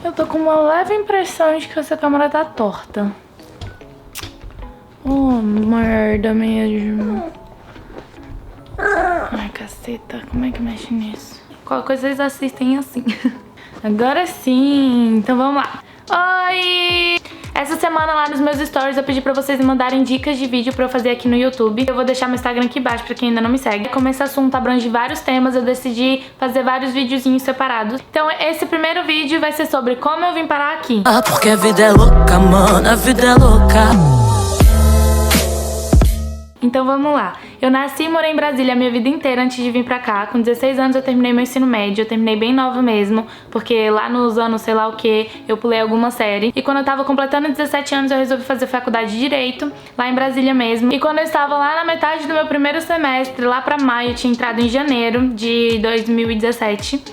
Eu tô com uma leve impressão de que essa câmera tá torta. Oh, merda mesmo. Ai, caceta, como é que mexe nisso? Qualquer coisa vocês assistem assim. Agora sim, então vamos lá. Oi! Essa semana lá nos meus stories eu pedi pra vocês me mandarem dicas de vídeo pra eu fazer aqui no YouTube. Eu vou deixar meu Instagram aqui embaixo pra quem ainda não me segue. Como esse assunto abrange vários temas, eu decidi fazer vários videozinhos separados. Então esse primeiro vídeo vai ser sobre como eu vim parar aqui. Ah, porque a vida é louca, mano, a vida é louca. Então vamos lá. Eu nasci e morei em Brasília a minha vida inteira antes de vir pra cá. Com 16 anos eu terminei meu ensino médio, eu terminei bem nova mesmo, porque lá nos anos sei lá o que, eu pulei alguma série. E quando eu tava completando 17 anos eu resolvi fazer faculdade de Direito, lá em Brasília mesmo. E quando eu estava lá na metade do meu primeiro semestre, lá pra maio, eu tinha entrado em janeiro de 2017,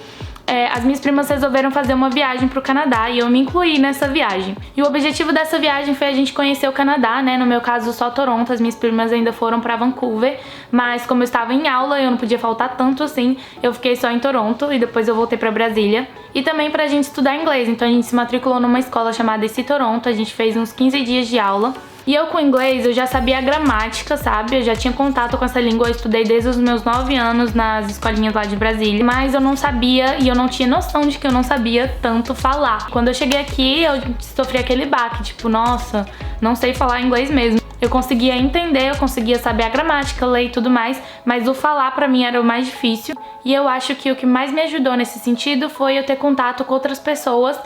as minhas primas resolveram fazer uma viagem pro Canadá e eu me incluí nessa viagem. E o objetivo dessa viagem foi a gente conhecer o Canadá, né? No meu caso, só Toronto. As minhas primas ainda foram pra Vancouver, mas como eu estava em aula, eu não podia faltar tanto assim, eu fiquei só em Toronto e depois eu voltei pra Brasília. E também pra gente estudar inglês, então a gente se matriculou numa escola chamada IC Toronto, a gente fez uns 15 dias de aula. E eu com inglês, eu já sabia a gramática, sabe? Eu já tinha contato com essa língua, eu estudei desde os meus 9 anos nas escolinhas lá de Brasília. Mas eu não sabia e eu não tinha noção de que eu não sabia tanto falar. Quando eu cheguei aqui, eu sofri aquele baque, tipo, nossa, não sei falar inglês mesmo. Eu conseguia entender, eu conseguia saber a gramática, ler e tudo mais, mas o falar pra mim era o mais difícil. E eu acho que o que mais me ajudou nesse sentido foi eu ter contato com outras pessoas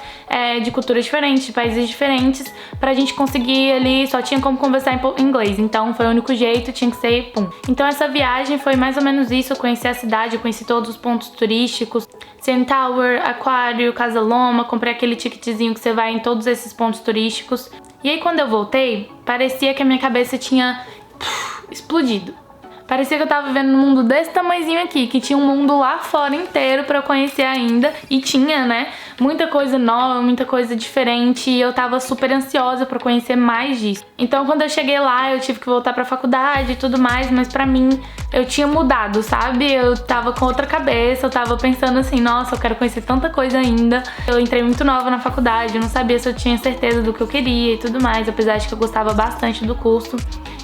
de culturas diferentes, de países diferentes, pra gente conseguir ali, só tinha como conversar em inglês, então foi o único jeito, tinha que ser pum. Então essa viagem foi mais ou menos isso, eu conheci a cidade, eu conheci todos os pontos turísticos, CN Tower, Aquário, Casa Loma, comprei aquele ticketzinho que você vai em todos esses pontos turísticos. E aí quando eu voltei, parecia que a minha cabeça tinha explodido. Parecia que eu tava vivendo num mundo desse tamanhozinho aqui, que tinha um mundo lá fora inteiro pra eu conhecer ainda. E tinha, né, muita coisa nova, muita coisa diferente, e eu tava super ansiosa pra conhecer mais disso. Então quando eu cheguei lá, eu tive que voltar pra faculdade e tudo mais, mas pra mim, eu tinha mudado, sabe? Eu tava com outra cabeça, eu tava pensando assim, nossa, eu quero conhecer tanta coisa ainda. Eu entrei muito nova na faculdade, eu não sabia se eu tinha certeza do que eu queria e tudo mais, apesar de que eu gostava bastante do curso.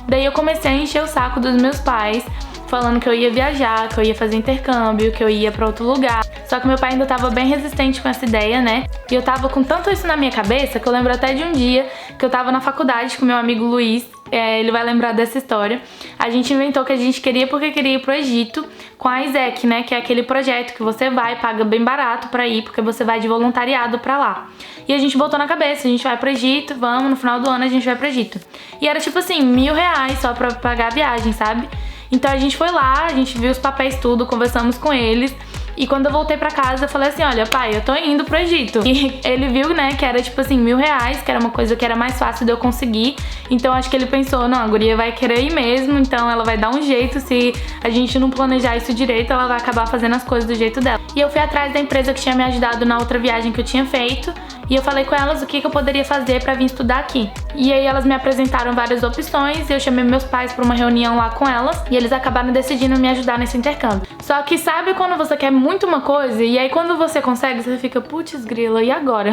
Daí eu comecei a encher o saco dos meus pais, falando que eu ia viajar, que eu ia fazer intercâmbio, que eu ia pra outro lugar. Só que meu pai ainda tava bem resistente com essa ideia, né? E eu tava com tanto isso na minha cabeça que eu lembro até de um dia que eu tava na faculdade com meu amigo Luiz, ele vai lembrar dessa história. A gente inventou que a gente queria porque queria ir pro Egito com a ISEC, né? Que é aquele projeto que você vai, paga bem barato pra ir, porque você vai de voluntariado pra lá. E a gente botou na cabeça, a gente vai pro Egito, vamos, no final do ano a gente vai pro Egito. E era tipo assim, R$1.000 só pra pagar a viagem, sabe? Então a gente foi lá, a gente viu os papéis tudo, conversamos com eles. E quando eu voltei pra casa, eu falei assim, olha, pai, eu tô indo pro Egito. E ele viu, né, que era tipo assim, R$1.000, que era uma coisa que era mais fácil de eu conseguir. Então acho que ele pensou, não, a guria vai querer ir mesmo, então ela vai dar um jeito. Se a gente não planejar isso direito, ela vai acabar fazendo as coisas do jeito dela. E eu fui atrás da empresa que tinha me ajudado na outra viagem que eu tinha feito. E eu falei com elas o que eu poderia fazer pra vir estudar aqui. E aí elas me apresentaram várias opções, eu chamei meus pais pra uma reunião lá com elas, e eles acabaram decidindo me ajudar nesse intercâmbio. Só que sabe quando você quer muito uma coisa, e aí quando você consegue, você fica, putz grila, e agora?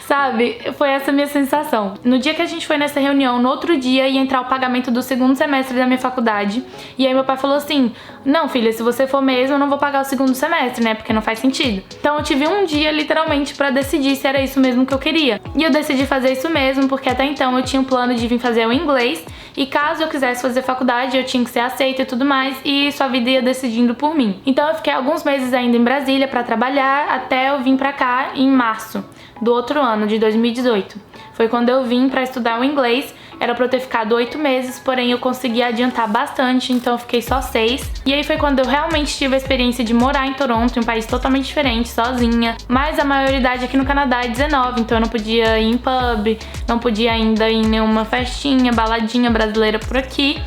Sabe? Foi essa a minha sensação. No dia que a gente foi nessa reunião, no outro dia ia entrar o pagamento do segundo semestre da minha faculdade. E aí meu pai falou assim, não filha, se você for mesmo, eu não vou pagar o segundo semestre, né? Porque não faz sentido. Então eu tive um dia, literalmente, pra decidir se era isso mesmo que eu queria. E eu decidi fazer isso mesmo, porque até então eu tinha um plano de vir fazer o inglês. E caso eu quisesse fazer faculdade, eu tinha que ser aceita e tudo mais. E sua vida ia decidindo por mim. Então eu fiquei alguns meses ainda em Brasília pra trabalhar, até eu vim pra cá em março do outro ano, de 2018. Foi quando eu vim pra estudar o inglês. Era pra eu ter ficado 8 meses, porém eu consegui adiantar bastante, então eu fiquei só 6. E aí foi quando eu realmente tive a experiência de morar em Toronto, em um país totalmente diferente, sozinha. Mas a maioridade aqui no Canadá é 19, então eu não podia ir em pub, não podia ainda ir em nenhuma festinha, baladinha brasileira por aqui.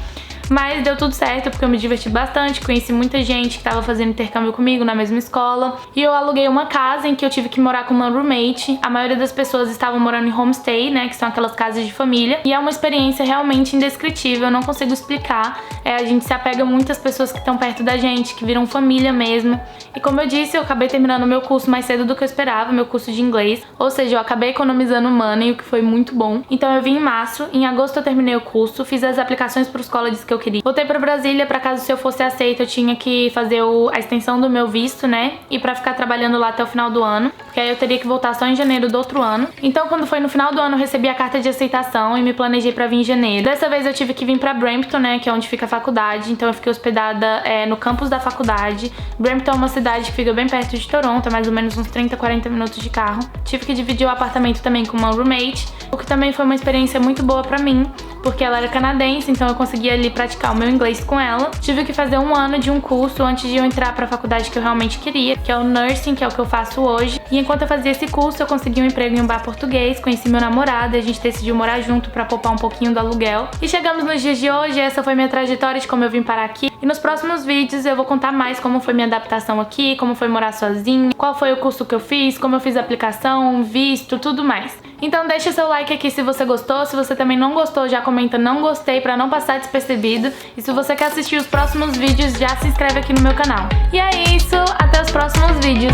Mas deu tudo certo porque eu me diverti bastante, conheci muita gente que tava fazendo intercâmbio comigo na mesma escola. E eu aluguei uma casa em que eu tive que morar com uma roommate. A maioria das pessoas estavam morando em homestay, né, que são aquelas casas de família. E é uma experiência realmente indescritível, eu não consigo explicar. A gente se apega muito às pessoas que estão perto da gente, que viram família mesmo. E como eu disse, eu acabei terminando o meu curso mais cedo do que eu esperava, meu curso de inglês. Ou seja, eu acabei economizando money, o que foi muito bom. Então eu vim em março, em agosto eu terminei o curso, fiz as aplicações para os colleges que eu queria. Voltei pra Brasília, pra caso se eu fosse aceita, eu tinha que fazer a extensão do meu visto, né? E pra ficar trabalhando lá até o final do ano, porque aí eu teria que voltar só em janeiro do outro ano. Então quando foi no final do ano eu recebi a carta de aceitação e me planejei pra vir em janeiro. Dessa vez eu tive que vir pra Brampton, né? Que é onde fica a faculdade, então eu fiquei hospedada no campus da faculdade. Brampton é uma cidade que fica bem perto de Toronto, mais ou menos uns 30, 40 minutos de carro. Tive que dividir o apartamento também com uma roommate, o que também foi uma experiência muito boa pra mim, porque ela era canadense, então eu conseguia ali praticar o meu inglês com ela. Tive que fazer 1 ano de um curso antes de eu entrar pra faculdade que eu realmente queria, que é o nursing, que é o que eu faço hoje. E enquanto eu fazia esse curso, eu consegui um emprego em um bar português, conheci meu namorado e a gente decidiu morar junto pra poupar um pouquinho do aluguel. E chegamos nos dias de hoje, essa foi minha trajetória de como eu vim parar aqui. E nos próximos vídeos eu vou contar mais como foi minha adaptação aqui, como foi morar sozinha, qual foi o curso que eu fiz, como eu fiz a aplicação, visto, tudo mais. Então deixa seu like aqui se você gostou, se você também não gostou, já comenta não gostei pra não passar despercebido. E se você quer assistir os próximos vídeos, já se inscreve aqui no meu canal. E é isso, até os próximos vídeos.